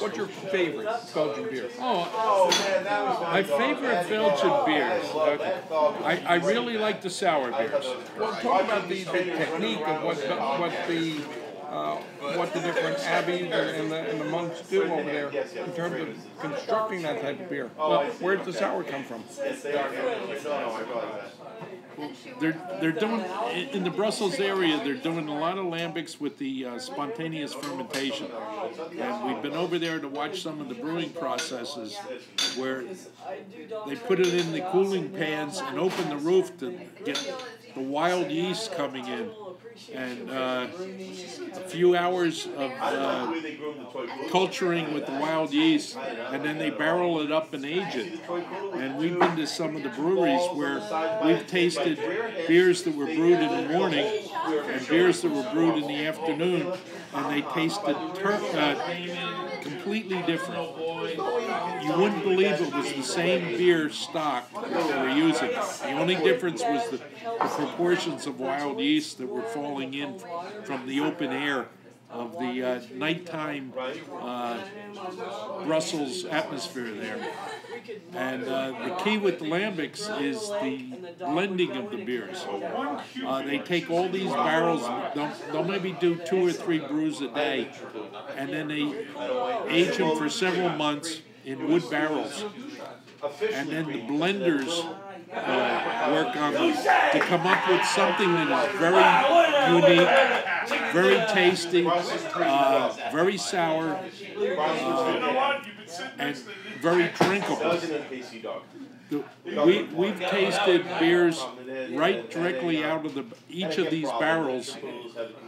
What's your favorite Belgian beer? Oh, my favorite Belgian beers. I really like the sour beers. Well, talk about the technique of what the different abbeys and the monks do over there in terms of constructing that type of beer. Well, where does the sour come from? They're doing in the Brussels area. They're doing a lot of lambics with the spontaneous fermentation, and we've been over there to watch some of the brewing processes where they put it in the cooling pans and open the roof to get the wild yeast coming in, and a few hours of culturing with the wild yeast, and then they barrel it up and age it. And we've been to some of the breweries where we've tasted beers that were brewed in the morning and beers that were brewed in the afternoon, and they tasted completely different. You wouldn't believe it was the same beer stock that they were using. The only difference was the proportions of wild yeast that were falling in from the open air of the nighttime Brussels atmosphere there. And the key with the lambics is the blending of the beers. They take all these barrels, they'll maybe do 2 or 3 brews a day, and then they age them for several months in wood barrels. And then the blenders work on them to come up with something that is very unique, very tasty, very sour, and very drinkable. We've tasted beers right directly out of each of these barrels.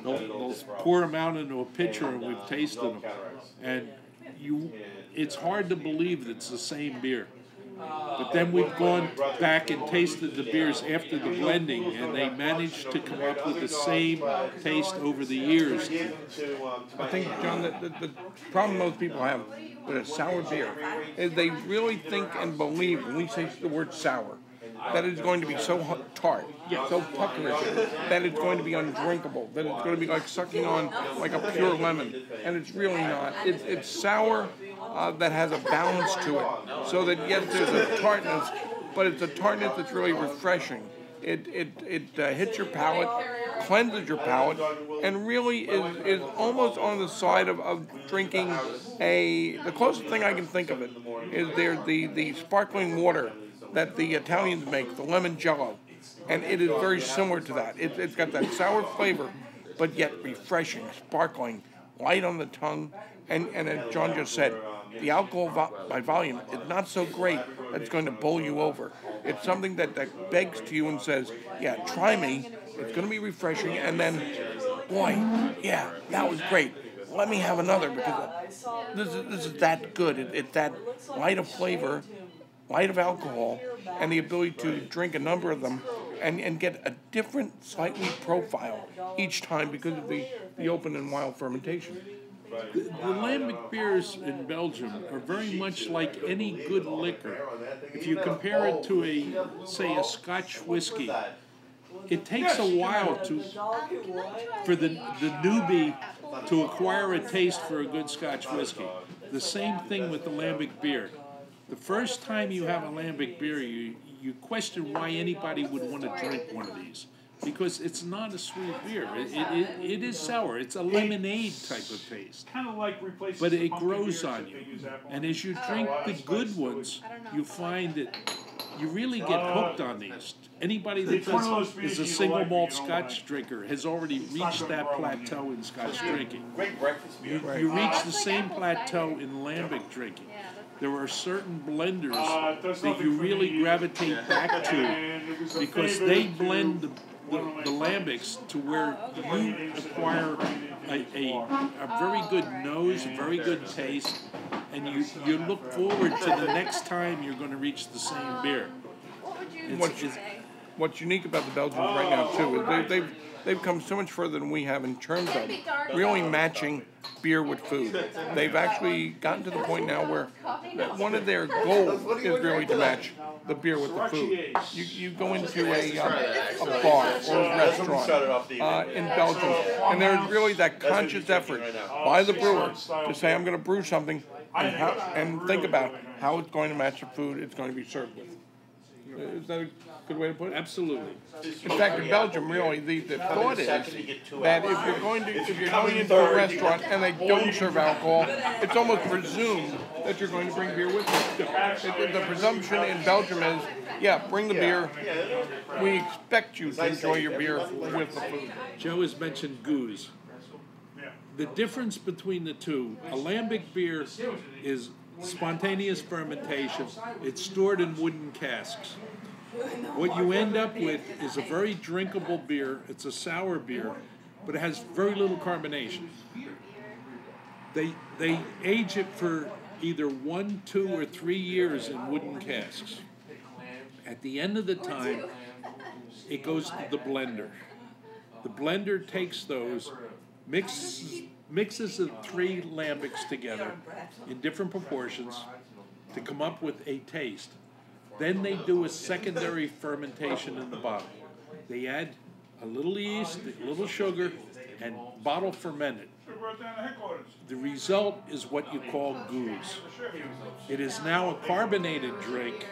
They'll pour them out into a pitcher, and we've tasted them. And it's hard to believe that it's the same beer. But then we've gone back and tasted the beers after the blending, and they managed to come up with the same taste over the years. I think, John, the problem most people have with a sour beer is they really think and believe, when we say the word sour, that it's going to be so tart, so puckerish, that it's going to be undrinkable, that it's going to be like sucking on like a pure lemon, and it's really not. It's sour that has a balance to it, so that yes, there's a tartness, but it's a tartness that's really refreshing. It hits your palate, cleanses your palate, and really is almost on the side of drinking the closest thing I can think of it is the sparkling water that the Italians make, the lemon jello, and it is very similar to that. It's got that sour flavor, but yet refreshing, sparkling, light on the tongue, and as John just said, the alcohol by volume is not so great that it's going to bowl you over. It's something that begs to you and says, yeah, try me, it's going to be refreshing, and then, boy, yeah, that was great. Let me have another, because this is that good. It's that light of flavor, light of alcohol, and the ability to drink a number of them and get a different, slightly profile each time because of the open and wild fermentation. The Lambic beers in Belgium are very much like any good liquor. If you compare it to say a Scotch whiskey, it takes a while for the newbie to acquire a taste for a good Scotch whiskey. The same thing with the Lambic beer. The first time you have a Lambic beer, you question why anybody would want to drink one of these. Because it's not a sweet beer. It is sour. It's a lemonade type of taste. But it grows on you. And as you drink the good ones, you find that you really get hooked on these. Anybody that is a single malt Scotch drinker has already reached that plateau in Scotch drinking. You reach the same plateau in Lambic drinking. There are certain blenders that you really gravitate back to because they blend the lambics to where you acquire a very good nose, a very good taste, and you look forward to the next time you're going to reach the same beer. What's unique about the Belgians right now, too, is they've come so much further than we have in terms of really matching beer with food. They've actually gotten to the point now where one of their goals is really to match the beer with the food. You go into a bar or a restaurant in Belgium, and there's really that conscious effort by the brewer to say, I'm going to brew something and think about how it's going to match the food it's going to be served with. Is that a good way to put it? Absolutely. In fact, in Belgium, really, the thought is that if you're going into a restaurant and they don't serve alcohol, it's almost presumed that you're going to bring beer with you. The presumption in Belgium is, yeah, bring the beer. We expect you to enjoy your beer with the food. Joe has mentioned geuzue. The difference between the two, a lambic beer is spontaneous fermentation. It's stored in wooden casks. What you end up with is a very drinkable beer. It's a sour beer, but it has very little carbonation. They age it for either 1, 2, or 3 years in wooden casks. At the end of the time, it goes to the blender. The blender takes those, mixes the 3 lambics together in different proportions to come up with a taste. Then they do a secondary fermentation in the bottle. They add a little yeast, a little sugar, and bottle ferment it. The result is what you call geuzue. It is now a carbonated drink,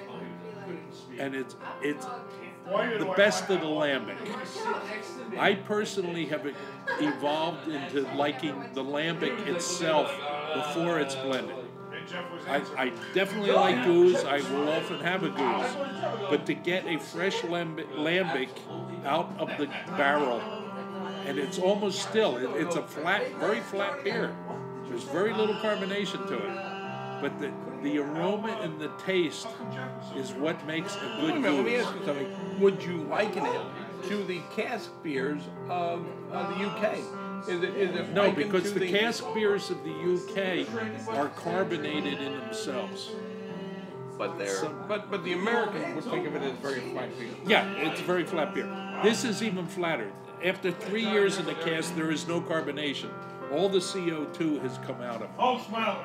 and it's the best of the lambic. I personally have evolved into liking the lambic itself before it's blended. I definitely like geuzue. I will often have a geuzue, but to get a fresh lambic out of the barrel, and it's almost still, it's a flat, very flat beer. There's very little carbonation to it, but the aroma and the taste is what makes a good geuzue. Let me ask you something. Would you liken it to the cask beers of the UK? Is it no, because the cask beers of the UK are carbonated in themselves. But but the American would think of it as very flat beer. Yeah, it's very flat beer. This is even flatter. After 3 years in the cask, there is no carbonation. All the CO2 has come out of it.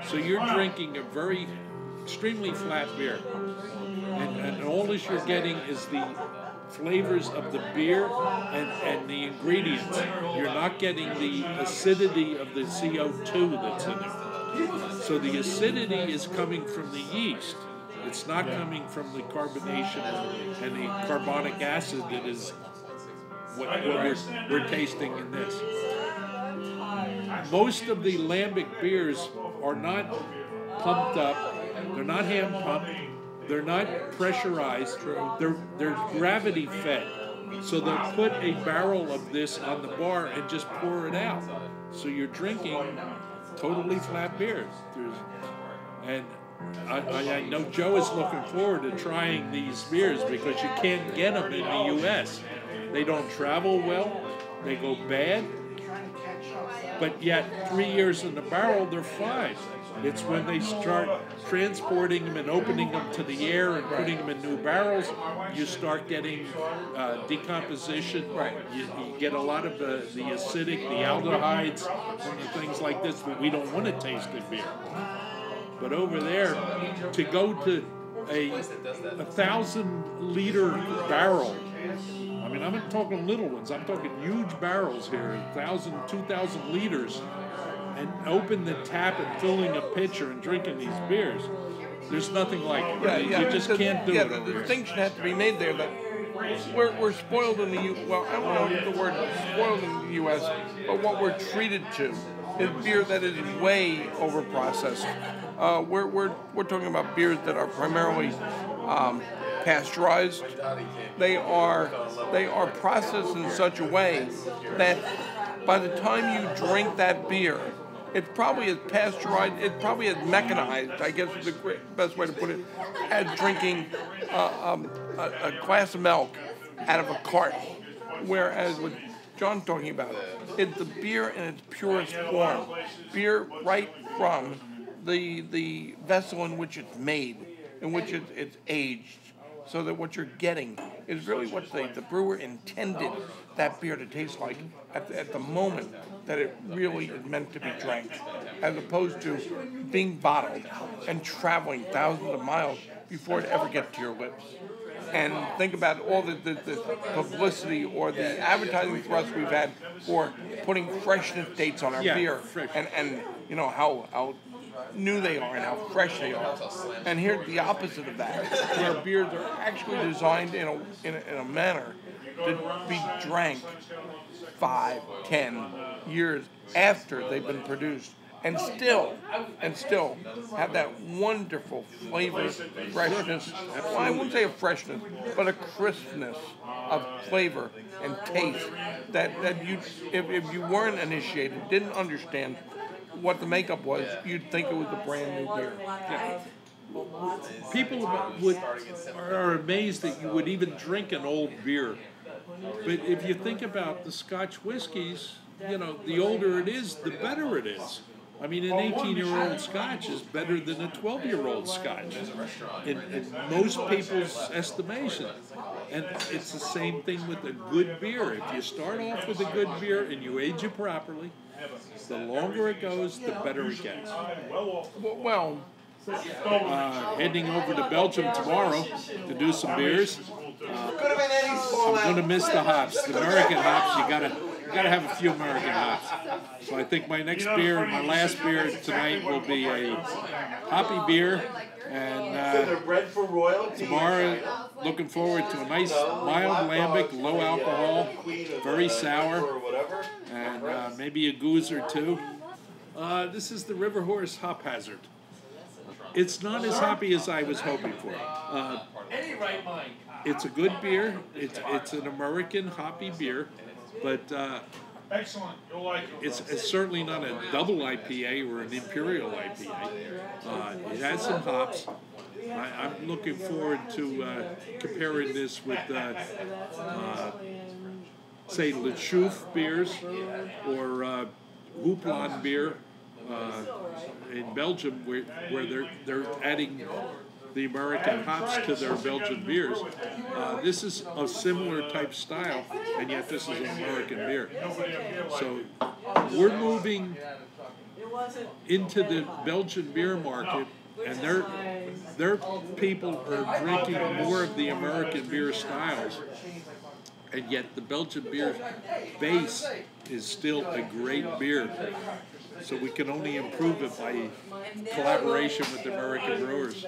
So you're drinking a very extremely flat beer, and all that you're getting is the flavors of the beer and the ingredients. You're not getting the acidity of the CO2 that's in it. So the acidity is coming from the yeast. It's not coming from the carbonation and the carbonic acid that is what we're tasting in this. Most of the lambic beers are not pumped up. They're not hand pumped. They're not pressurized. They're gravity fed. So they'll put a barrel of this on the bar and just pour it out. So you're drinking totally flat beers. And I know Joe is looking forward to trying these beers because you can't get them in the U.S. They don't travel well. They go bad. But yet 3 years in the barrel, they're fine. It's when they start transporting them and opening them to the air and putting them in new barrels, you start getting decomposition. Right. You get a lot of the acidic, the aldehydes, and the things like this that we don't want to taste in beer. But over there, to go to a 1,000-liter barrel, I mean, I'm not talking little ones, I'm talking huge barrels here, 1,000, 2,000 liters, and open the tap and filling a pitcher and drinking these beers. There's nothing like it. You just can't do it. The distinction has to be made there that we're spoiled in the U.S. Well, I don't know the word spoiled in the U.S., but what we're treated to is beer that is way over processed. We're talking about beers that are primarily pasteurized. They are processed in such a way that by the time you drink that beer, it's probably as pasteurized, it's probably as mechanized, I guess is the best way to put it, as drinking a glass of milk out of a carton. Whereas what John's talking about is the beer in its purest form. Beer right from the vessel in which it's made, in which it's aged, so that what you're getting is really what the brewer intended that beer to taste like at the moment that it really is meant to be drank, as opposed to being bottled and traveling thousands of miles before it ever gets to your lips. And think about all the publicity or the advertising thrust we've had for putting freshness dates on our beer, and you know how new they are and how fresh they are. And here's the opposite of that, where beers are actually designed in a manner to be drank 5, 10 years after they've been produced, and still have that wonderful flavor, freshness. Well, I wouldn't say a freshness, but a crispness of flavor and taste that you, if you weren't initiated, didn't understand what the makeup was, you'd think it was a brand new beer. Yeah. People are amazed that you would even drink an old beer. But if you think about the Scotch whiskies, you know, the older it is, the better it is. I mean, an 18-year-old Scotch is better than a 12-year-old Scotch in most people's estimation. And it's the same thing with a good beer. If you start off with a good beer and you age it properly, the longer it goes, the better it gets. Well, heading over to Belgium tomorrow to do some beers. I'm going to miss the hops. The American hops, you gotta have a few American hops. So I think my next beer, my last beer tonight, will be a hoppy beer. And tomorrow, looking forward to a nice mild lambic, low alcohol, very sour, and maybe a goose or two. This is the River Horse Hop Hazard. It's not as hoppy as I was hoping for. It's a good beer. It's an American hoppy beer, but Excellent. You'll like it. it's certainly not a double IPA or an imperial IPA. It has some hops. I'm looking forward to comparing this with, say, Le Chouffe beers or Houblon beer in Belgium, where they're adding the American hops to their Belgian beers. This is a similar type style, and yet this is an American beer. So we're moving into the Belgian beer market, and their people are drinking more of the American beer styles, and yet the Belgian beer base is still a great beer. So we can only improve it by collaboration with the American brewers.